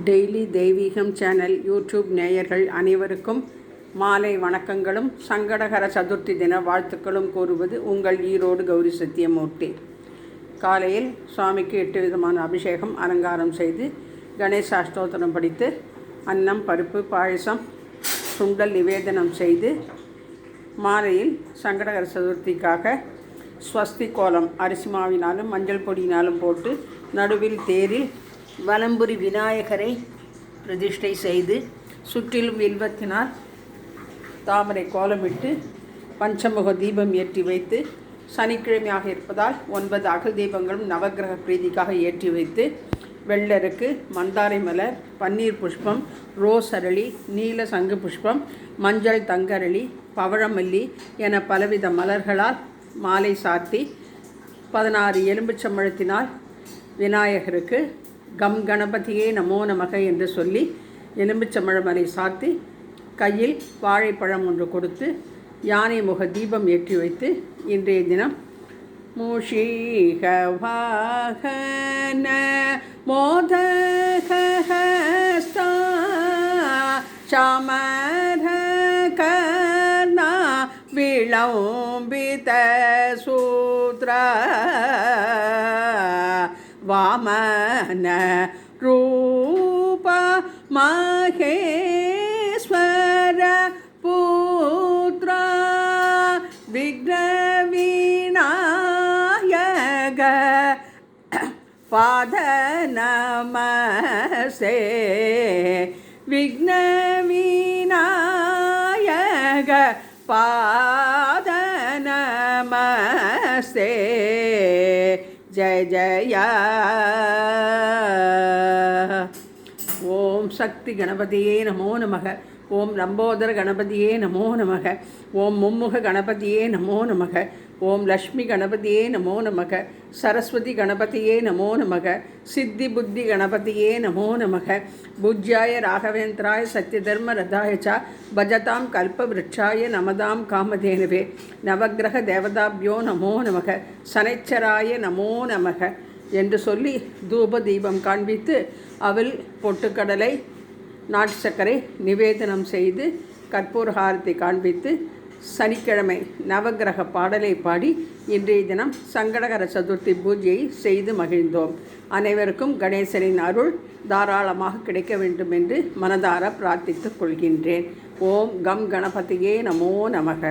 Daily தெய்வீகம் channel YouTube நேயர்கள் அனைவருக்கும் மாலை வணக்கங்களும் சங்கடகர சதுர்த்தி தின வாழ்த்துக்களும் கூறுவது உங்கள் ஈரோடு கௌரி சத்தியமூர்த்தி. காலையில் சுவாமிக்கு 8 விதமான அபிஷேகம் அலங்காரம் செய்து கணேசாஷ்டோத்திரம் படித்து அன்னம் பருப்பு பாயசம் சுண்டல் நிவேதனம் செய்து மாலையில் சங்கடகர சதுர்த்திக்காக ஸ்வஸ்தி கோலம் அரிசி மாவினாலும் மஞ்சள் பொடியினாலும் போட்டு நடுவில் தேரில் வலம்புரி விநாயகரை பிரதிஷ்டை செய்து சுற்றிலும் வில்வத்தினால் தாமரை கோலமிட்டு பஞ்சமுக தீபம் ஏற்றி வைத்து சனிக்கிழமையாக இருப்பதால் 9 அகல் தீபங்களும் நவக்கிரக பிரீதிக்காக ஏற்றி வைத்து வெள்ளருக்கு மந்தாரை மலர், பன்னீர் புஷ்பம், ரோஸ் அரளி, நீல சங்கு புஷ்பம், மஞ்சள் தங்கரளி, பவழமல்லி என பலவித மலர்களால் மாலை சாத்தி 16 எலும்புச்சம்பழத்தினால் விநாயகருக்கு கம் கணபதியே நமோ நமக என்று சொல்லி எலும்புச்சம்பழமலை சாத்தி கையில் வாழைப்பழம் ஒன்று கொடுத்து யானை முக தீபம் ஏற்றி வைத்து இன்றைய தினம் மூஷிக வாகன மோதகஹஸ்தா சாமர கர்ணா விளம்பித சூத்ரா வாமன ரூப மகேஸ்வர புத்ரா விக்ன விநாயக பாத நமஸ்தே விக்ன விநாயக பாத நமஸ்தே ஜய ஜய. ஓம் சக்தி கணபதியே நமோ நமக. ஓம் லம்போதர கணபதியே நமோ நமக. ஓம் மும்முக கணபதியே நமோ நமக. ஓம் லக்ஷ்மி கணபதியே நமோ நமக. சரஸ்வதி கணபதியே நமோ நமக. சித்தி புத்தி கணபதியே நமோ நமக. பூஜ்யாய ராகவேந்திராய சத்யதர்ம ரதாய ச பஜதாம் கல்பவ்ருட்சாய நமதாம் காமதேனுவே நவக்கிரக தேவதாபியோ நமோ நமக. சனைச்சராய நமோ நமக என்று சொல்லி தூப தீபம் காண்பித்து அவள் பொட்டுக்கடலை நாட்டு சர்க்கரை நிவேதனம் செய்து கற்பூர ஹாரத்தை காண்பித்து சனிக்கிழமை நவக்கிரக பாடலை பாடி இன்றைய தினம் சங்கடகர சதுர்த்தி பூஜையை செய்து மகிழ்ந்தோம். அனைவருக்கும் கணேசனின் அருள் தாராளமாக கிடைக்க வேண்டும் என்று மனதார பிரார்த்தித்துக் கொள்கின்றேன். ஓம் கம் கணபதியே நமோ நமக.